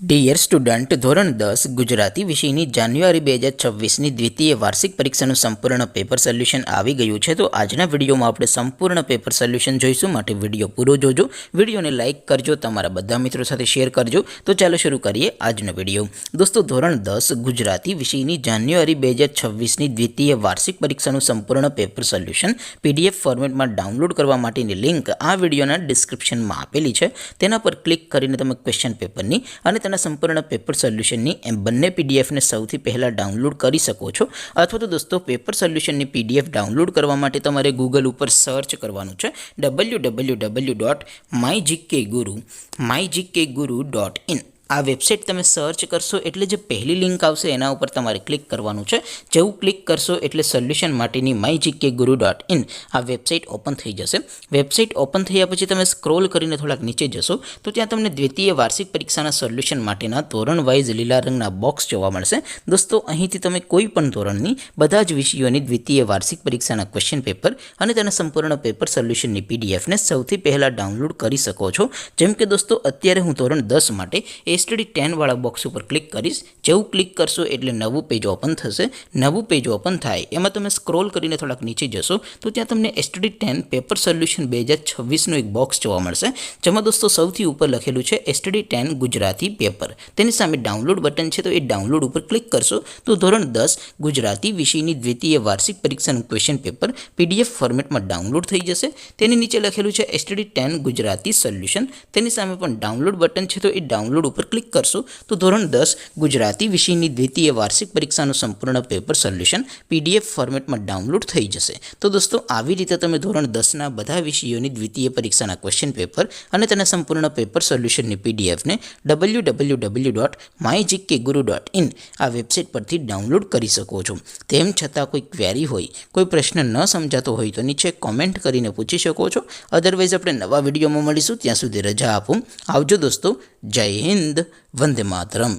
Dear student, ધોરણ 10 ગુજરાતી વિષયની જાન્યુઆરી 2026ની દ્વિતીય વાર્ષિક પરીક્ષાનું સંપૂર્ણ પેપર સોલ્યુશન આવી ગયું છે. તો આજના વિડીયોમાં આપણે સંપૂર્ણ પેપર સોલ્યુશન જોઈશું, માટે વિડીયો પૂરો જોજો. વિડીયોને લાઇક કરજો, તમારા બધા મિત્રો સાથે શેર કરજો. તો ચાલો શરૂ કરીએ આજનો વિડીયો. દોસ્તો, ધોરણ 10 ગુજરાતી વિષયની જાન્યુઆરી 2026ની દ્વિતીય વાર્ષિક પરીક્ષાનું સંપૂર્ણ પેપર સોલ્યુશન PDF ફોર્મેટમાં ડાઉનલોડ કરવા માટેની લિંક આ વિડીયોના ડિસ્ક્રિપ્શનમાં આપેલી છે. તેના પર ક્લિક કરીને તમે ક્વેશ્ચન પેપરની અને તેના સંપૂર્ણ પેપર સોલ્યુશનની એમ બંને પીડીએફને સૌથી પહેલાં ડાઉનલોડ કરી શકો છો. અથવા તો દોસ્તો, પેપર સોલ્યુશનની PDF ડાઉનલોડ કરવા માટે તમારે ગૂગલ ઉપર સર્ચ કરવાનું છે www.mygkguru.in. આ વેબસાઇટ તમે સર્ચ કરશો એટલે જે પહેલી લિંક આવશે એના ઉપર તમારે ક્લિક કરવાનું છે. જેવું ક્લિક કરશો એટલે સોલ્યુશન માટેની mygkguru.in આ વેબસાઇટ ઓપન થઈ જશે. વેબસાઇટ ઓપન થયા પછી તમે સ્ક્રોલ કરીને થોડાક નીચે જશો તો ત્યાં તમને દ્વિતીય વાર્ષિક પરીક્ષાના સોલ્યુશન માટેના ધોરણ વાઇઝ લીલા રંગના બોક્સ જોવા મળશે. દોસ્તો, અહીંથી તમે કોઈ પણ ધોરણની બધા જ વિષયોની દ્વિતીય વાર્ષિક પરીક્ષાના ક્વેશ્ચન પેપર અને તેના સંપૂર્ણ પેપર સોલ્યુશનની PDFને સૌથી પહેલાં ડાઉનલોડ કરી શકો છો. જેમ કે દોસ્તો, અત્યારે હું ધોરણ 10 માટે STD 10 વાળા બોક્સ ઉપર ક્લિક કરીશ. જેવું ક્લિક કરશો એટલે નવું પેજ ઓપન થશે. નવું પેજ ઓપન થાય એમાં તમે સ્ક્રોલ કરીને થોડાક નીચે જશો તો ત્યાં તમને STD 10 પેપર સોલ્યુશન 2026નું એક બોક્સ જોવા મળશે, જેમાં દોસ્તો સૌથી ઉપર લખેલું છે STD 10 ગુજરાતી પેપર. તેની સામે ડાઉનલોડ બટન છે, તો એ ડાઉનલોડ ઉપર ક્લિક કરશો તો ધોરણ 10 ગુજરાતી વિષયની દ્વિતીય વાર્ષિક પરીક્ષાનું ક્વેશ્ચન પેપર PDF ફોર્મેટમાં ડાઉનલોડ થઈ જશે. તેની નીચે લખેલું છે STD 10 ગુજરાતી સોલ્યુશન. તેની સામે પણ ડાઉનલોડ બટન છે, તો એ ડાઉનલોડ ઉપર ક્લિક કરશો તો ધોરણ 10 ગુજરાતી વિષયની દ્વિતીય વાર્ષિક પરીક્ષાનું સંપૂર્ણ પેપર સોલ્યુશન PDF ફોર્મેટમાં ડાઉનલોડ થઈ જશે. તો દોસ્તો, આવી રીતે તમે ધોરણ 10ના બધા વિષયોની દ્વિતીય પરીક્ષાના ક્વેશ્ચન પેપર અને તેના સંપૂર્ણ પેપર સોલ્યુશનની PDFને www.mygkguru.in આ વેબસાઇટ પરથી ડાઉનલોડ કરી શકો છો. તેમ છતાં કોઈ ક્વેરી હોય, કોઈ પ્રશ્ન ન સમજાતો હોય તો નીચે કોમેન્ટ કરીને પૂછી શકો છો. અદરવાઇઝ આપણે નવા વિડીયોમાં મળીશું. ત્યાં સુધી રજા આપો. આવજો દોસ્તો. જય હિન્દ. વંદે માતરમ.